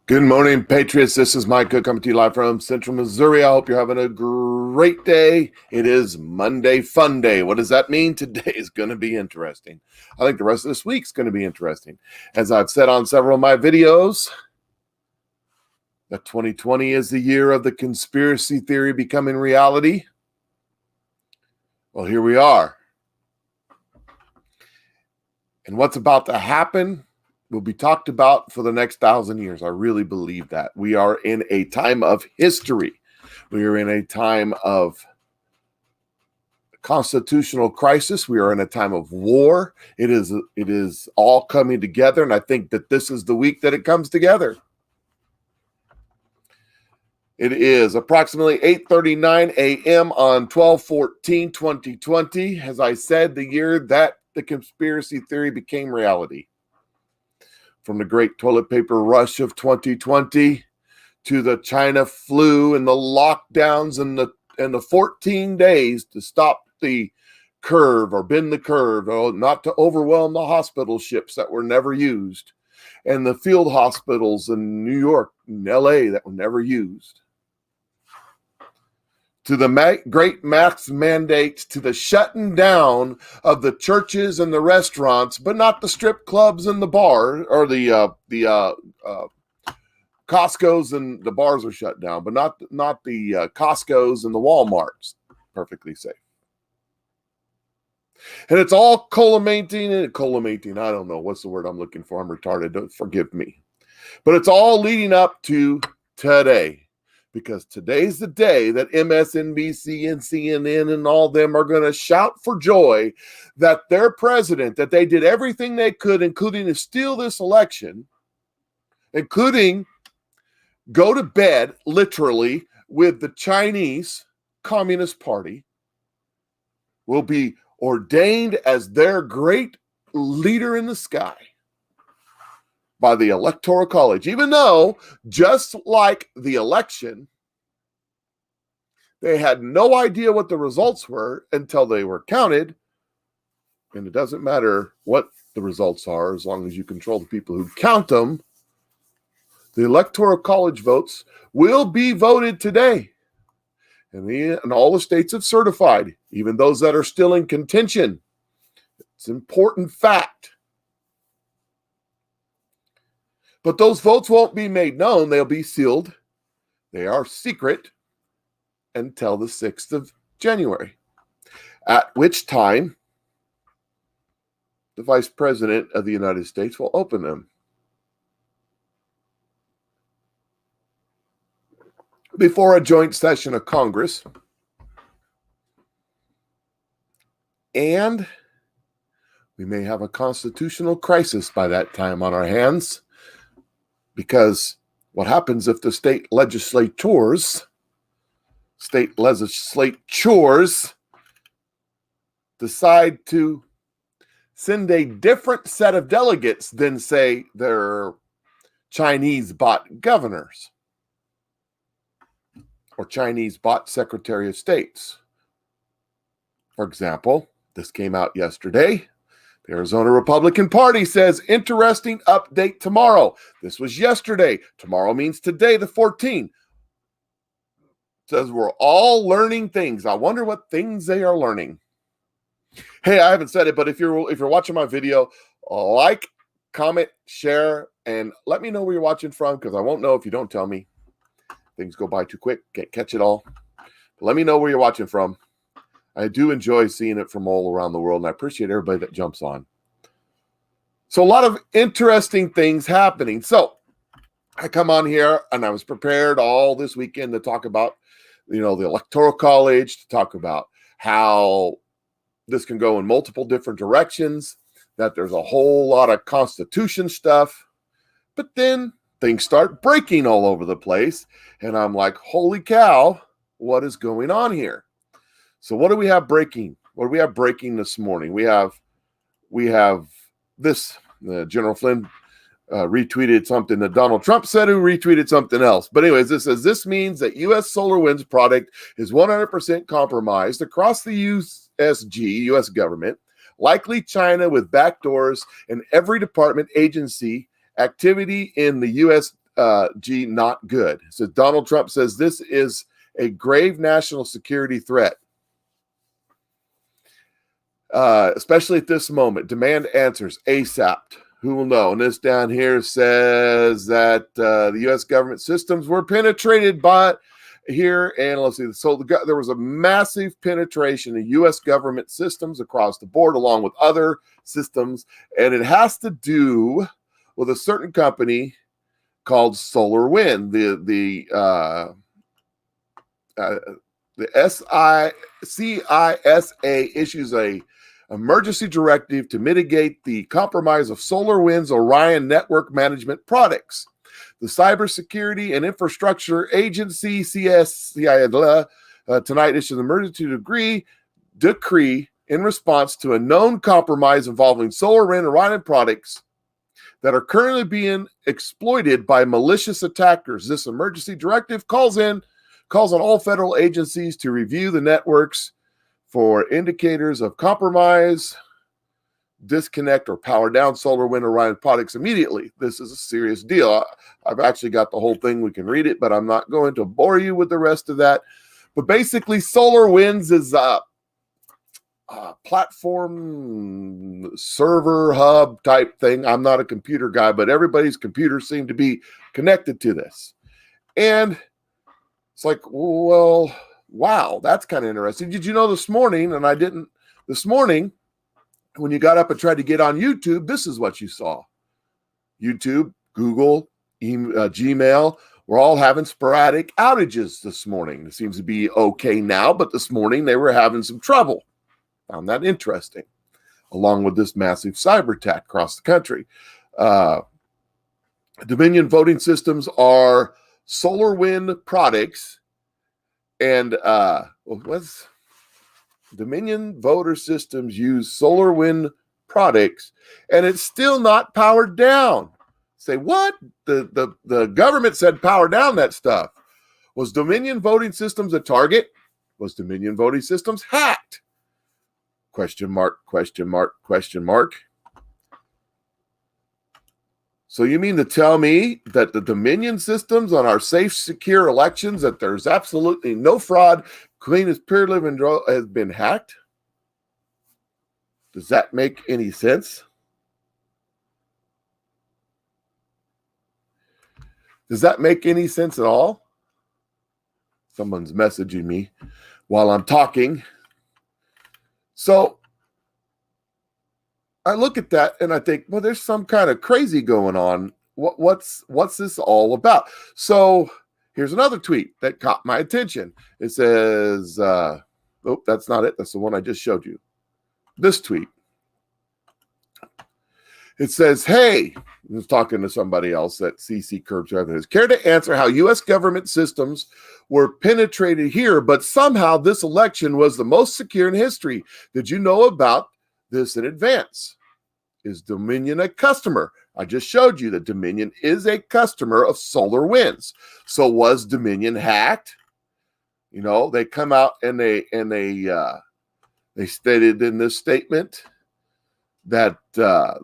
Good morning, Patriots. This is Mike Cook coming to you live from Central Missouri. I hope you're having a great day. It is Monday Fun Day. What does that mean? Today is going to be interesting. I think the rest of this week's going to be interesting. As I've said on several of my videos, that 2020 is the year of the conspiracy theory becoming reality. Well, here we are. And what's about to happen will be talked about for the next 1,000 years. I really believe that. We are in a time of history. We are in a time of constitutional crisis. We are in a time of war. It is all coming together, and I think that this is the week that it comes together. It is approximately 8:39 a.m. on 12/14/2020. As I said, the year that the conspiracy theory became reality. From the great toilet paper rush of 2020 to the China flu and the lockdowns and the 14 days to stop the curve or bend the curve, not to overwhelm the hospital ships that were never used, and the field hospitals in New York and LA that were never used, to the great mask mandates, to the shutting down of the churches and the restaurants, but not the strip clubs and the bar, or the Costco's and the bars are shut down, but not the Costco's and the Walmarts. Perfectly safe. And it's all culminating. I don't know what's the word I'm looking for. I'm retarded. Don't forgive me. But it's all leading up to today. Because today's the day that MSNBC and CNN and all them are going to shout for joy that their president, that they did everything they could, including to steal this election, including go to bed, literally, with the Chinese Communist Party, will be ordained as their great leader in the sky by the Electoral College, even though, just like the election, they had no idea what the results were until they were counted. And it doesn't matter what the results are, as long as you control the people who count them. The Electoral College votes will be voted today. And all the states have certified, even those that are still in contention. It's an important fact. But those votes won't be made known. They'll be sealed. They are secret until the 6th of January, at which time the Vice President of the United States will open them. Before a joint session of Congress. And we may have a constitutional crisis by that time on our hands. Because what happens if the state legislatures decide to send a different set of delegates than, say, their Chinese-bought governors or Chinese-bought Secretary of States? For example, this came out yesterday. The Arizona Republican Party says, interesting update tomorrow. This was yesterday. Tomorrow means today, the 14th. Says we're all learning things. I wonder what things they are learning. Hey, I haven't said it, but if you're watching my video, like, comment, share, and let me know where you're watching from, because I won't know if you don't tell me. Things go by too quick. Can't catch it all. But let me know where you're watching from. I do enjoy seeing it from all around the world, and I appreciate everybody that jumps on. So a lot of interesting things happening. So I come on here, and I was prepared all this weekend to talk about, the Electoral College, to talk about how this can go in multiple different directions, that there's a whole lot of Constitution stuff. But then things start breaking all over the place, and I'm like, holy cow, what is going on here? So what do we have breaking? What do we have breaking this morning? We have this. General Flynn retweeted something that Donald Trump said, who retweeted something else. But anyways, this means that U.S. SolarWinds product is 100% compromised across the U.S. government, likely China with backdoors in every department, agency, activity in the U.S. not good. So Donald Trump says this is a grave national security threat, especially at this moment. Demand answers ASAP. Who will know? And this down here says that the U.S. government systems were penetrated by here. And let's see. So there was a massive penetration of U.S. government systems across the board, along with other systems. And it has to do with a certain company called SolarWind. The CISA issues a emergency directive to mitigate the compromise of SolarWind's Orion network management products. The Cybersecurity and Infrastructure Agency, CSCI, tonight issued an emergency decree in response to a known compromise involving SolarWind Orion products that are currently being exploited by malicious attackers. This emergency directive calls on all federal agencies to review the networks for indicators of compromise, disconnect, or power down SolarWind Orion products immediately. This is a serious deal. I've actually got the whole thing. We can read it, but I'm not going to bore you with the rest of that. But basically, SolarWinds is a platform server hub type thing. I'm not a computer guy, but everybody's computers seem to be connected to this. And it's like, well, wow, that's kind of interesting. Did you know this morning, and I didn't, this morning, when you got up and tried to get on YouTube, this is what you saw. YouTube, Google, Gmail, we're all having sporadic outages this morning. It seems to be okay now, but this morning they were having some trouble. Found that interesting, along with this massive cyber attack across the country. Dominion voting systems are SolarWind products, and what's Dominion voter systems use SolarWind products, and it's still not powered down. Say what? The government said power down that stuff. Was Dominion voting systems a target? Was Dominion voting systems hacked? Question mark, question mark, question mark. So you mean to tell me that the Dominion systems on our safe, secure elections, that there's absolutely no fraud, clean as pure living has been hacked? Does that make any sense? Does that make any sense at all? Someone's messaging me while I'm talking. So I look at that and I think, well, there's some kind of crazy going on. What's this all about? So here's another tweet that caught my attention. It says, oh, that's not it. That's the one I just showed you. This tweet. It says, hey, I was talking to somebody else at CC Curbs Revenues. Care to answer how U.S. government systems were penetrated here, but somehow this election was the most secure in history? Did you know about this in advance? Is Dominion a customer? I just showed you that Dominion is a customer of SolarWinds. So was Dominion hacked? You know, they come out and they stated in this statement that the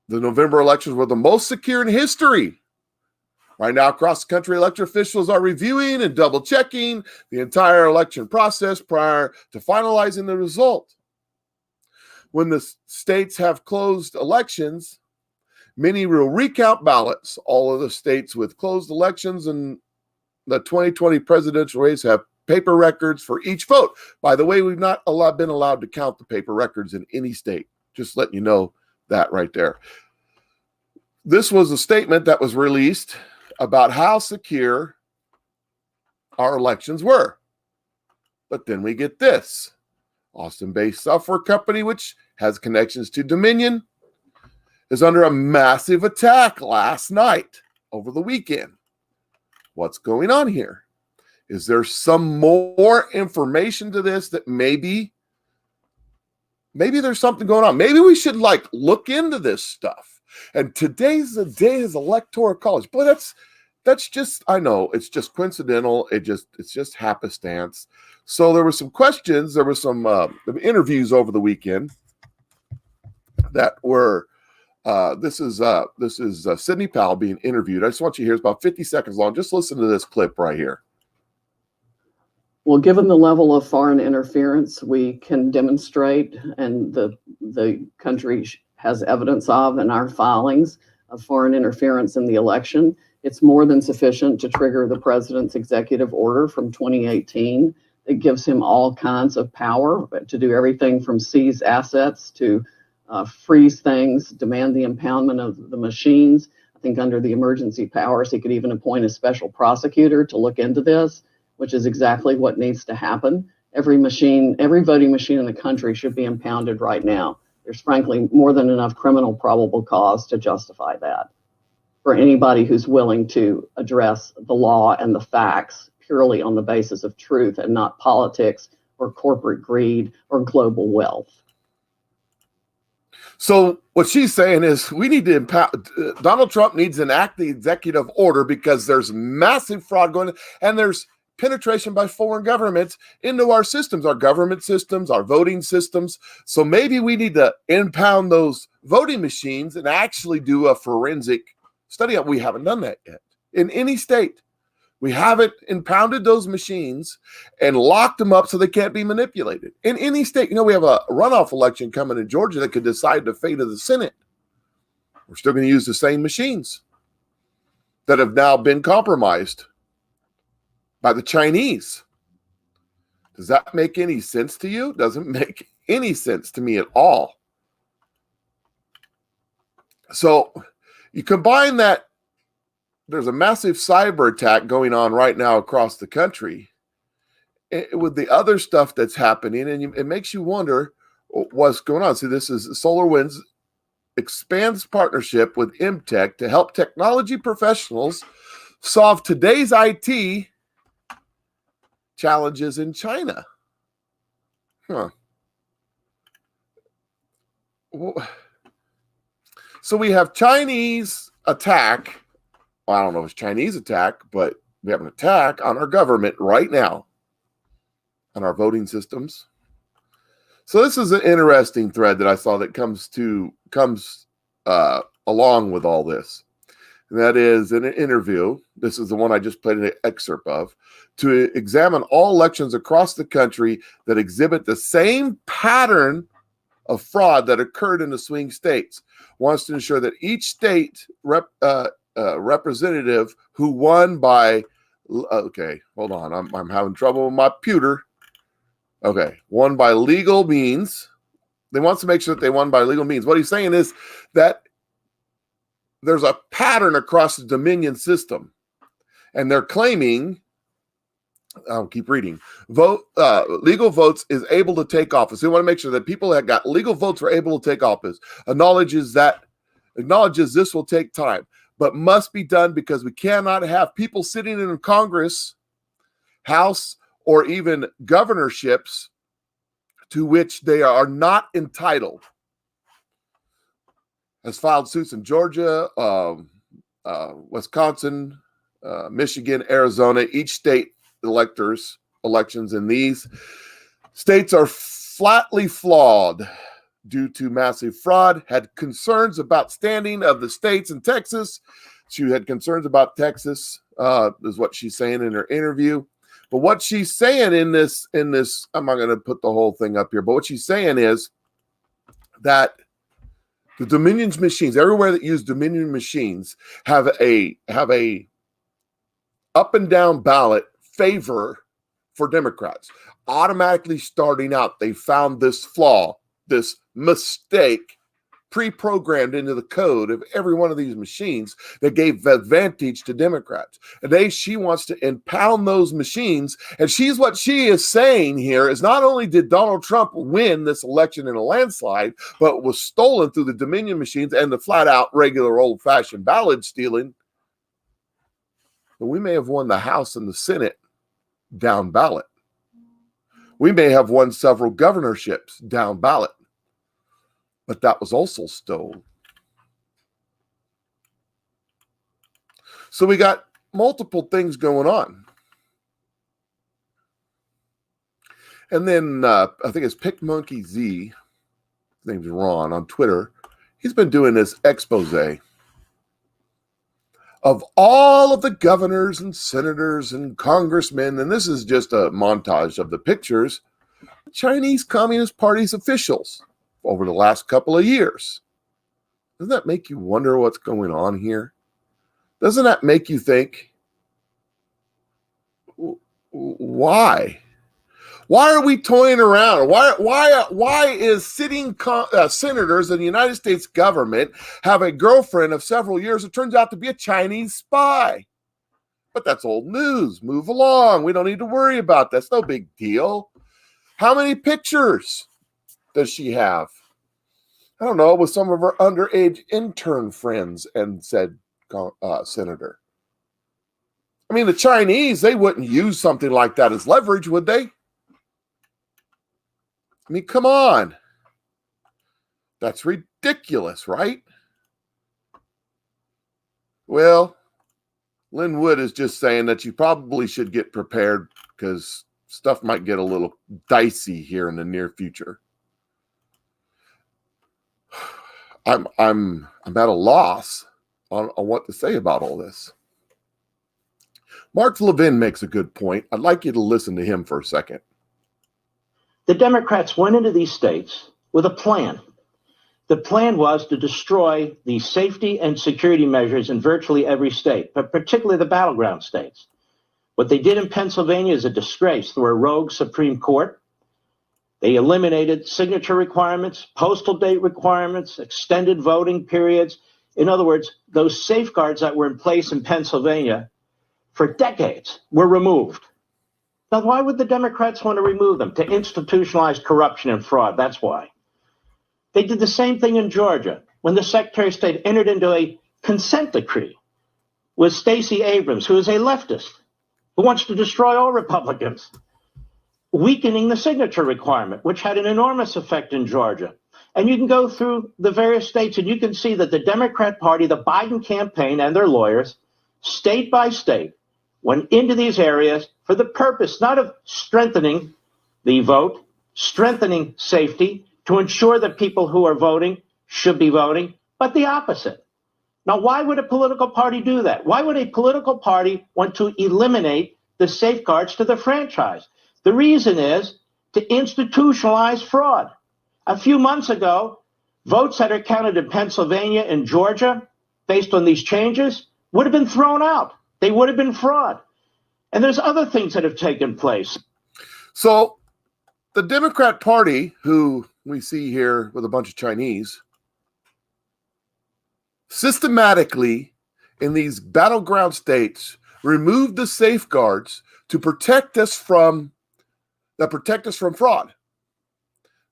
November elections were the most secure in history. Right now, across the country, election officials are reviewing and double checking the entire election process prior to finalizing the result. When the states have closed elections, many will recount ballots. All of the states with closed elections in the 2020 presidential race have paper records for each vote. By the way, we've not been allowed to count the paper records in any state. Just letting you know that right there. This was a statement that was released about how secure our elections were. But then we get this. Austin-based software company, which has connections to Dominion, is under a massive attack last night over the weekend. What's going on here? Is there some more information to this that maybe there's something going on? Maybe we should look into this stuff. And today's the day is electoral college. Boy, that's just, I know it's just coincidental. It's just happenstance. So there were some questions. There were some interviews over the weekend that were This is Sidney Powell being interviewed. I just want you to hear. It's about 50 seconds long. Just listen to this clip right here. Well, given the level of foreign interference we can demonstrate, and the country has evidence of in our filings of foreign interference in the election, it's more than sufficient to trigger the president's executive order from 2018. It gives him all kinds of power to do everything from seize assets to freeze things, demand the impoundment of the machines. I think under the emergency powers, he could even appoint a special prosecutor to look into this, which is exactly what needs to happen. Every voting machine in the country should be impounded right now. There's frankly more than enough criminal probable cause to justify that for anybody who's willing to address the law and the facts purely on the basis of truth and not politics or corporate greed or global wealth. So what she's saying is we need to Donald Trump needs to enact the executive order because there's massive fraud going on, and there's penetration by foreign governments into our systems, our government systems, our voting systems. So maybe we need to impound those voting machines and actually do a forensic study. We haven't done that yet in any state. We haven't impounded those machines and locked them up so they can't be manipulated. In any state, you know, we have a runoff election coming in Georgia that could decide the fate of the Senate. We're still going to use the same machines that have now been compromised by the Chinese. Does that make any sense to you? Doesn't make any sense to me at all. So you combine that, there's a massive cyber attack going on right now across the country with the other stuff that's happening, and it makes you wonder what's going on. See, this is SolarWinds expands partnership with MTech to help technology professionals solve today's IT challenges in China. So we have Chinese attack. Well, I don't know if it's Chinese attack, but we have an attack on our government right now, on our voting systems. So this is an interesting thread that I saw that comes along with all this. And that is in an interview. This is the one I just played an excerpt of, to examine all elections across the country that exhibit the same pattern of fraud that occurred in the swing states. Wants to ensure that each state representative who won by, okay, hold on, I'm having trouble with my computer. Okay, won by legal means. They want to make sure that they won by legal means. What he's saying is that there's a pattern across the Dominion system, and they're claiming, I'll keep reading, legal votes is able to take office. They want to make sure that people that got legal votes are able to take office. Acknowledges this will take time, but must be done because we cannot have people sitting in Congress, House, or even governorships to which they are not entitled. Has filed suits in Georgia, Wisconsin, Michigan, Arizona. Each state elections in these states are flatly flawed due to massive fraud. Had concerns about standing of the states in Texas. She had concerns about Texas, is what she's saying in her interview. But what she's saying in this, I'm not going to put the whole thing up here, but what she's saying is that the Dominion machines, everywhere that use Dominion machines, have a up and down ballot favor for Democrats. Automatically starting out, they found this flaw, this mistake pre-programmed into the code of every one of these machines that gave advantage to Democrats. And she wants to impound those machines. And what she is saying here is not only did Donald Trump win this election in a landslide, but it was stolen through the Dominion machines and the flat out regular old-fashioned ballot stealing. But we may have won the House and the Senate down ballot. We may have won several governorships down ballot. But that was also stolen. So we got multiple things going on. And then I think it's PickMonkey Z, his name's Ron, on Twitter. He's been doing this expose of all of the governors and senators and congressmen, and this is just a montage of the pictures, Chinese Communist Party's officials over the last couple of years. Doesn't that make you wonder what's going on here? Doesn't that make you think, why? Why are we toying around? Why is sitting senators in the United States government have a girlfriend of several years that turns out to be a Chinese spy? But that's old news. Move along. We don't need to worry about that. It's no big deal. How many pictures does she have? I don't know, with some of her underage intern friends and said senator. I mean, the Chinese, they wouldn't use something like that as leverage, would they? I mean, come on. That's ridiculous, right? Well, Lynn Wood is just saying that you probably should get prepared because stuff might get a little dicey here in the near future. I'm at a loss on what to say about all this. Mark Levin makes a good point. I'd like you to listen to him for a second. The Democrats went into these states with a plan. The plan was to destroy the safety and security measures in virtually every state, but particularly the battleground states. What they did in Pennsylvania is a disgrace through a rogue Supreme Court. They eliminated signature requirements, postal date requirements, extended voting periods. In other words, those safeguards that were in place in Pennsylvania for decades were removed. Now, why would the Democrats want to remove them? To institutionalize corruption and fraud. That's why. They did the same thing in Georgia when the Secretary of State entered into a consent decree with Stacey Abrams, who is a leftist, who wants to destroy all Republicans, weakening the signature requirement, which had an enormous effect in Georgia. And you can go through the various states and you can see that the Democrat Party, the Biden campaign, and their lawyers, state by state, went into these areas for the purpose not of strengthening the vote, strengthening safety, to ensure that people who are voting should be voting, but the opposite. Now, why would a political party do that? Why would a political party want to eliminate the safeguards to the franchise? The reason is to institutionalize fraud. A few months ago, votes that are counted in Pennsylvania and Georgia, based on these changes, would have been thrown out. They would have been fraud. And there's other things that have taken place. So the Democrat Party, who we see here with a bunch of Chinese, systematically in these battleground states removed the safeguards to protect us from fraud.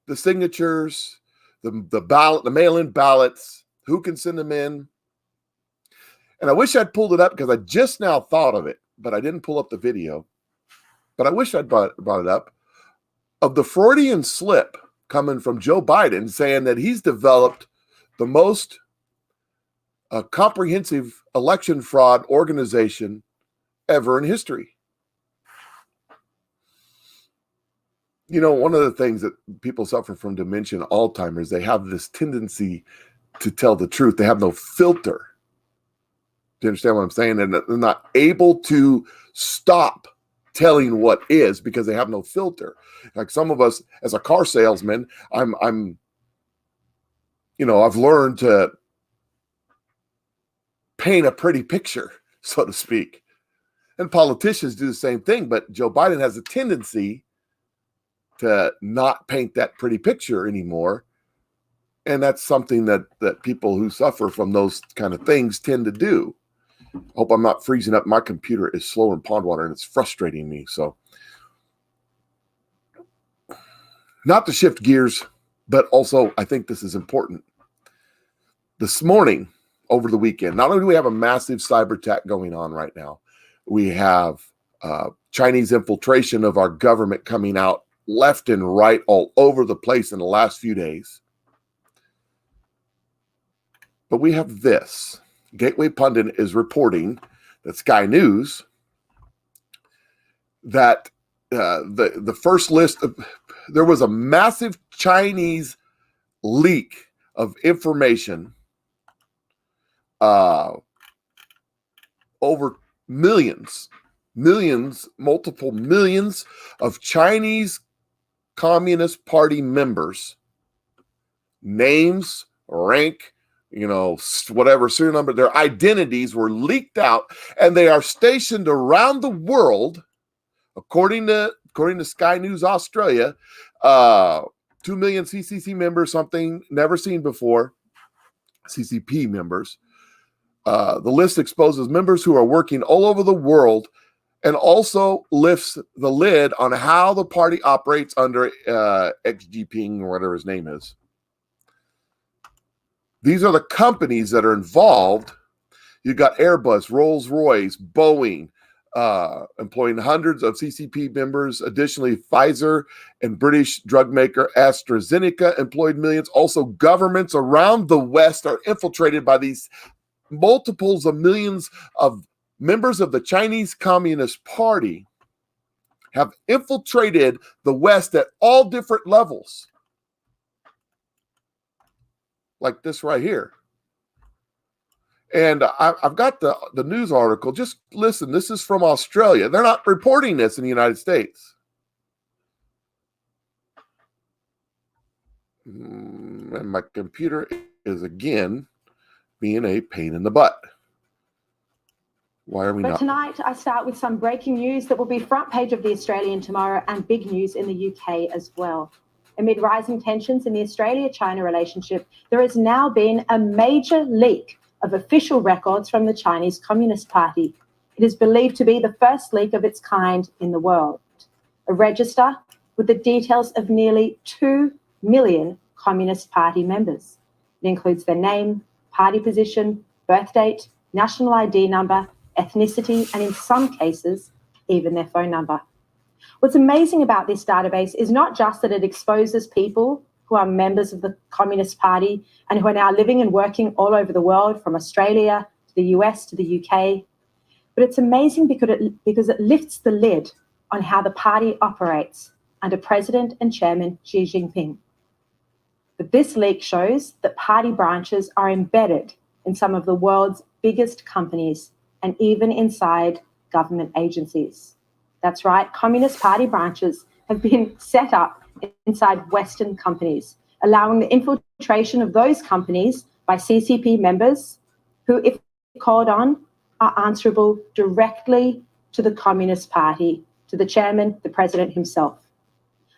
The signatures, the ballot, the mail-in ballots, who can send them in. And I wish I'd pulled it up because I just now thought of it, but I didn't pull up the video. But I wish I'd brought it up, of the Freudian slip coming from Joe Biden saying that he's developed the most comprehensive election fraud organization ever in history. You know, one of the things that people suffer from dementia and Alzheimer's, they have this tendency to tell the truth. They have no filter. Do you understand what I'm saying? And they're not able to stop telling what is because they have no filter. Like some of us, as a car salesman, I've learned to paint a pretty picture, so to speak. And politicians do the same thing, but Joe Biden has a tendency to not paint that pretty picture anymore. And that's something that people who suffer from those kind of things tend to do. Hope I'm not freezing up. My computer is slow in pond water and it's frustrating me. So not to shift gears, but also I think this is important. This morning, over the weekend, not only do we have a massive cyber attack going on right now, we have Chinese infiltration of our government coming out left and right all over the place in the last few days. But we have this. Gateway Pundit is reporting that Sky News that the first list of, there was a massive Chinese leak of information, over multiple millions of Chinese Communist Party members, names, rank, whatever serial number, their identities were leaked out, and they are stationed around the world, according to Sky News Australia. 2 million CCC members, something never seen before. CCP members. The list exposes members who are working all over the world, and also lifts the lid on how the party operates under Xi Jinping, or whatever his name is. These are the companies that are involved. You've got Airbus, Rolls-Royce, Boeing, employing hundreds of CCP members. Additionally, Pfizer and British drug maker AstraZeneca employed millions. Also, governments around the West are infiltrated by these multiples of millions of members of the Chinese Communist Party, have infiltrated the West at all different levels. Like this right here. And I've got the news article. Just listen, this is from Australia. They're not reporting this in the United States. And my computer is again being a pain in the butt. Why are we not? Tonight, I start with some breaking news that will be front page of The Australian tomorrow, and big news in the UK as well. Amid rising tensions in the Australia-China relationship, there has now been a major leak of official records from the Chinese Communist Party. It is believed to be the first leak of its kind in the world. A register with the details of nearly 2 million Communist Party members. It includes their name, party position, birth date, national ID number, ethnicity, and in some cases, even their phone number. What's amazing about this database is not just that it exposes people who are members of the Communist Party and who are now living and working all over the world, from Australia to the US to the UK, but it's amazing because it lifts the lid on how the party operates under President and Chairman Xi Jinping. But this leak shows that party branches are embedded in some of the world's biggest companies and even inside government agencies. That's right, Communist Party branches have been set up inside Western companies, allowing the infiltration of those companies by CCP members who, if called on, are answerable directly to the Communist Party, to the chairman, the president himself.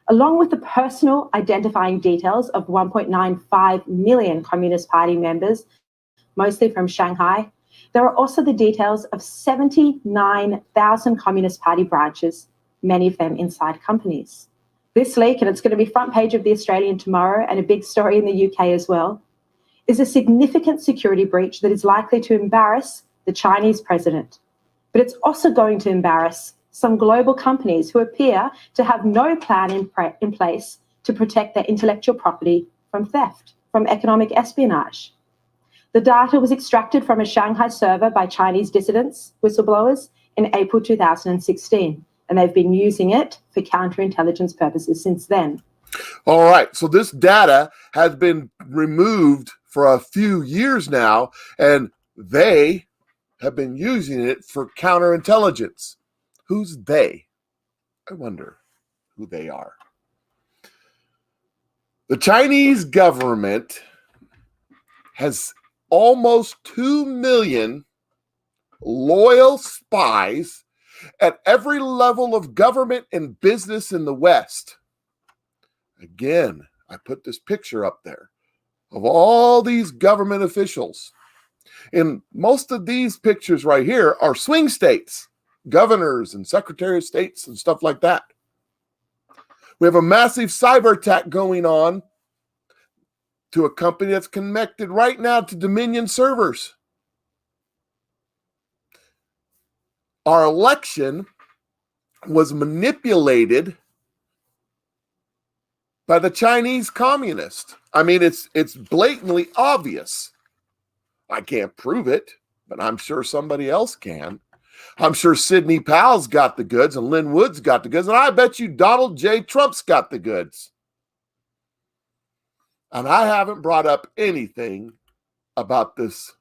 Along with the personal identifying details of 1.95 million Communist Party members, mostly from Shanghai, there are also the details of 79,000 Communist Party branches, many of them inside companies. This leak, and it's going to be front page of The Australian tomorrow and a big story in the UK as well, is a significant security breach that is likely to embarrass the Chinese president. But it's also going to embarrass some global companies who appear to have no plan in place to protect their intellectual property from theft, from economic espionage. The data was extracted from a Shanghai server by Chinese dissidents, whistleblowers, in April 2016, and they've been using it for counterintelligence purposes since then. All right, so this data has been removed for a few years now, and they have been using it for counterintelligence. Who's they? I wonder who they are. The Chinese government has almost 2 million loyal spies at every level of government and business in the West. Again, I put this picture up there of all these government officials. And most of these pictures right here are swing states, governors and secretary of states and stuff like that. We have a massive cyber attack going on to a company that's connected right now to Dominion servers. Our election was manipulated by the Chinese communists. I mean, it's blatantly obvious. I can't prove it, but I'm sure somebody else can. I'm sure Sidney Powell's got the goods and Lynn Wood's got the goods, and I bet you Donald J. Trump's got the goods. And I haven't brought up anything about this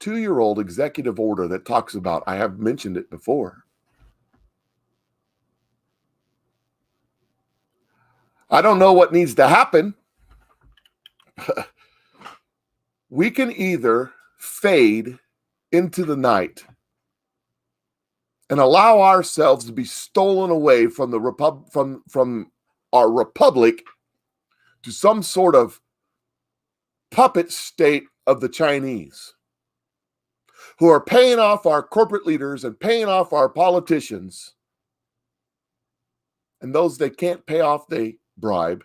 2-year-old executive order that talks about, I have mentioned it before. I don't know what needs to happen. We can either fade into the night and allow ourselves to be stolen away from the from our republic to some sort of puppet state of the Chinese, who are paying off our corporate leaders and paying off our politicians, and those they can't pay off, they bribe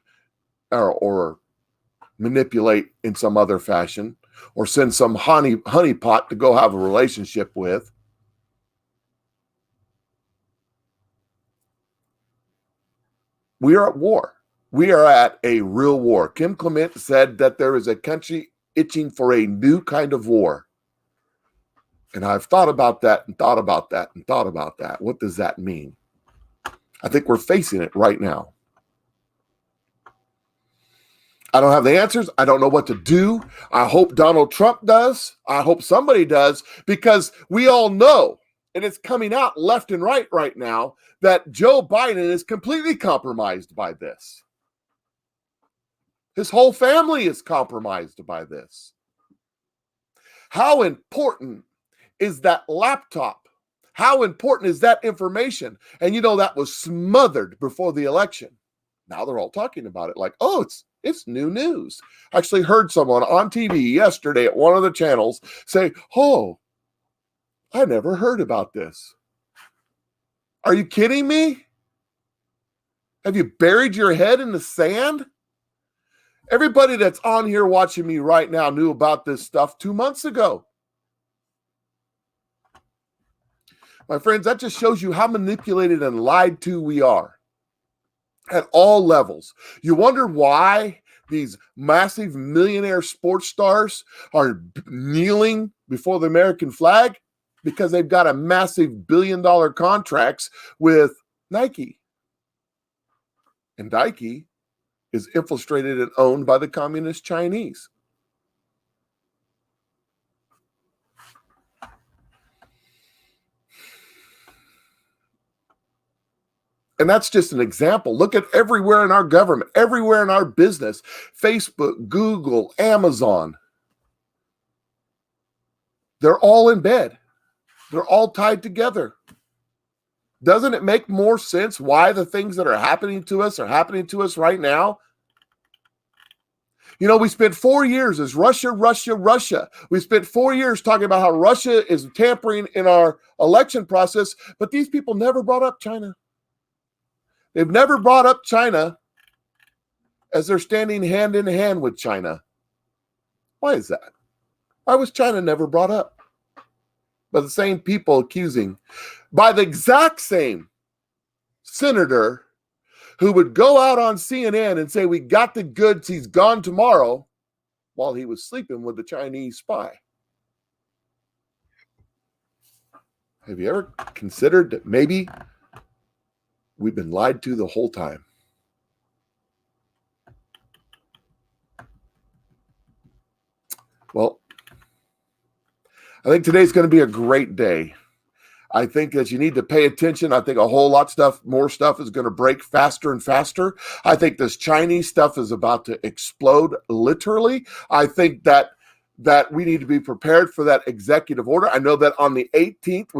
or manipulate in some other fashion, or send some honeypot to go have a relationship with. We are at war. We are at a real war. Kim Clement said that there is a country itching for a new kind of war. And I've thought about that and thought about that and thought about that. What does that mean? I think we're facing it right now. I don't have the answers. I don't know what to do. I hope Donald Trump does. I hope somebody does, because we all know, and it's coming out left and right now, that Joe Biden is completely compromised by this. His whole family is compromised by this. How important is that laptop? How important is that information? And you know, that was smothered before the election. Now they're all talking about it like, oh, it's new news. I actually heard someone on TV yesterday at one of the channels say, oh, I never heard about this. Are you kidding me? Have you buried your head in the sand? Everybody that's on here watching me right now knew about this stuff 2 months ago. My friends, that just shows you how manipulated and lied to we are at all levels. You wonder why these massive millionaire sports stars are kneeling before the American flag? Because they've got a massive billion-dollar contracts with Nike. And Nike is infiltrated and owned by the communist Chinese. And that's just an example. Look at everywhere in our government, everywhere in our business, Facebook, Google, Amazon. They're all in bed. They're all tied together. Doesn't it make more sense why the things that are happening to us right now? You know, we spent 4 years as Russia. We spent 4 years talking about how Russia is tampering in our election process, but these people never brought up China. They've never brought up China as they're standing hand in hand with China. Why is that? Why was China never brought up? By the same people accusing, by the exact same senator who would go out on CNN and say, we got the goods, he's gone tomorrow, while he was sleeping with the Chinese spy. Have you ever considered that maybe we've been lied to the whole time? Well, I think today's going to be a great day. I think that you need to pay attention. I think a whole lot more stuff is going to break faster and faster. I think this Chinese stuff is about to explode, literally. I think that we need to be prepared for that executive order. I know that on the 18th,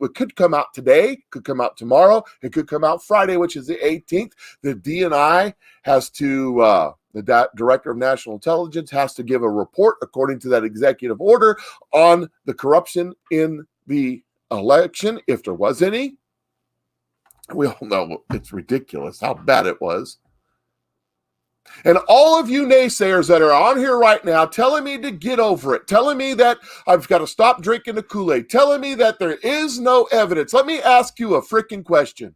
it could come out today, could come out tomorrow, it could come out Friday, which is the 18th. The DNI has to, the Director of National Intelligence has to give a report according to that executive order on the corruption in the election, if there was any. We all know it's ridiculous how bad it was. And all of you naysayers that are on here right now telling me to get over it, telling me that I've got to stop drinking the Kool-Aid, telling me that there is no evidence. Let me ask you a freaking question.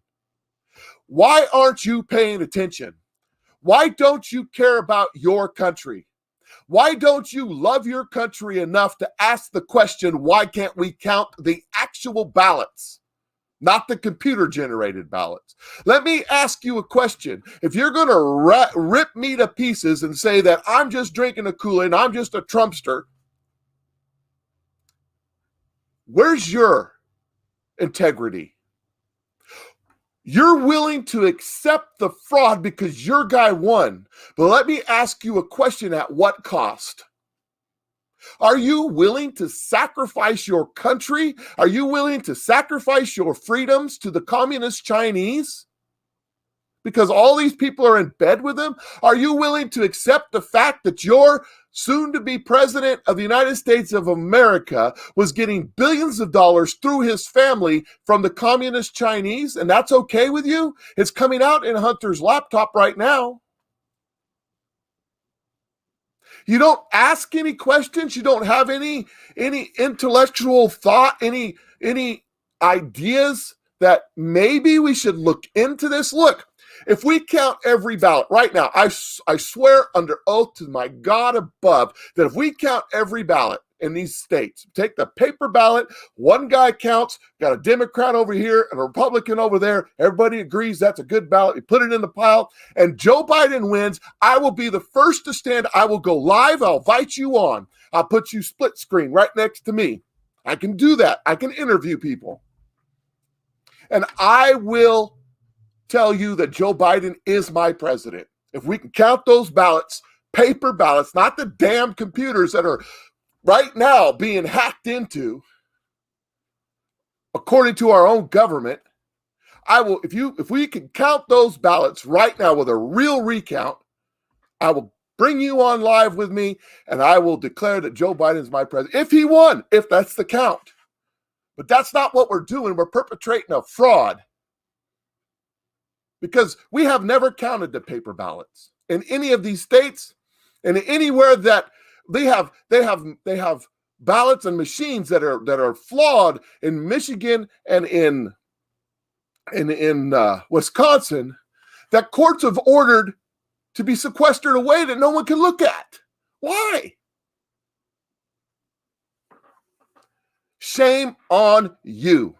Why aren't you paying attention? Why don't you care about your country? Why don't you love your country enough to ask the question, why can't we count the actual ballots? not the computer-generated ballots. Let me ask you a question. If you're going to rip me to pieces and say that I'm just drinking a Kool-Aid and I'm just a Trumpster, where's your integrity? You're willing to accept the fraud because your guy won. But let me ask you a question: at what cost? Are you willing to sacrifice your country? Are you willing to sacrifice your freedoms to the communist Chinese? Because all these people are in bed with them? Are you willing to accept the fact that your soon-to-be president of the United States of America was getting billions of dollars through his family from the communist Chinese, and that's okay with you? It's coming out in Hunter's laptop right now. You don't ask any questions. You don't have any intellectual thought, any ideas that maybe we should look into this. Look, if we count every ballot right now, I swear under oath to my God above that if we count every ballot in these states, take the paper ballot, one guy counts, got a Democrat over here and a Republican over there, everybody agrees that's a good ballot, you put it in the pile, and Joe Biden wins, I will be the first to stand. I will go live. I'll invite you on. I'll put you split screen right next to me. I can do that. I can interview people. And I will tell you that Joe Biden is my president. If we can count those ballots, paper ballots, not the damn computers that are right now being hacked into, according to our own government, I will, if we can count those ballots right now with a real recount, I will bring you on live with me and I will declare that Joe Biden is my president. If he won, if that's the count. But that's not what we're doing. We're perpetrating a fraud. Because we have never counted the paper ballots in any of these states and anywhere that they have ballots and machines that are flawed in Michigan and in Wisconsin that courts have ordered to be sequestered away that no one can look at. Why? Shame on you.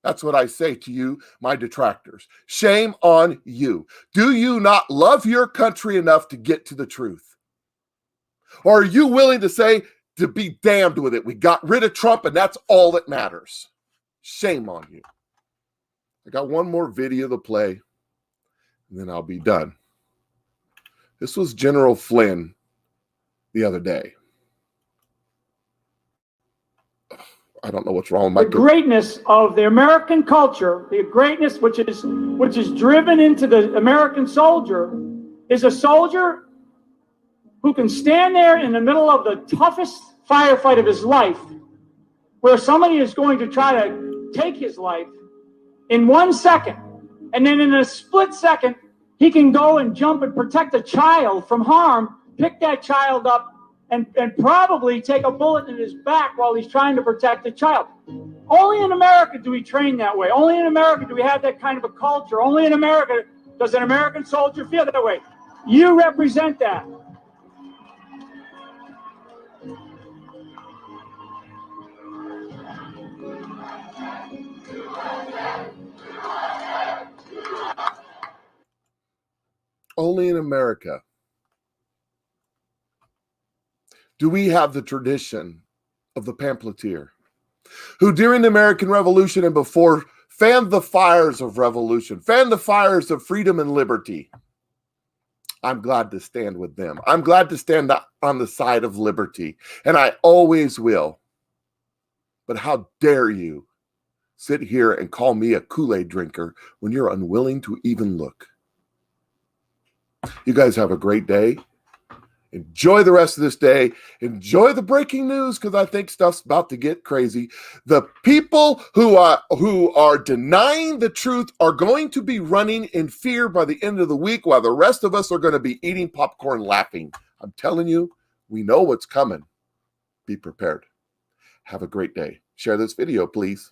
That's what I say to you, my detractors. Shame on you. Do you not love your country enough to get to the truth? Or are you willing to say, to be damned with it? We got rid of Trump and that's all that matters. Shame on you. I got one more video to play and then I'll be done. This was General Flynn the other day. I don't know what's wrong with my... The greatness of the American culture, the greatness which is driven into the American soldier, is a soldier who can stand there in the middle of the toughest firefight of his life, where somebody is going to try to take his life in 1 second, and then in a split second, he can go and jump and protect a child from harm, pick that child up, and probably take a bullet in his back while he's trying to protect the child. Only in America do we train that way. Only in America do we have that kind of a culture. Only in America does an American soldier feel that way. You represent that. Only in America do we have the tradition of the pamphleteer, who during the American Revolution and before fanned the fires of revolution, fanned the fires of freedom and liberty. I'm glad to stand with them. I'm glad to stand on the side of liberty, and I always will. But how dare you sit here and call me a Kool-Aid drinker when you're unwilling to even look? You guys have a great day. Enjoy the rest of this day. Enjoy the breaking news, because I think stuff's about to get crazy. The people who are denying the truth are going to be running in fear by the end of the week, while the rest of us are going to be eating popcorn laughing. I'm telling you, we know what's coming. Be prepared. Have a great day. Share this video, please.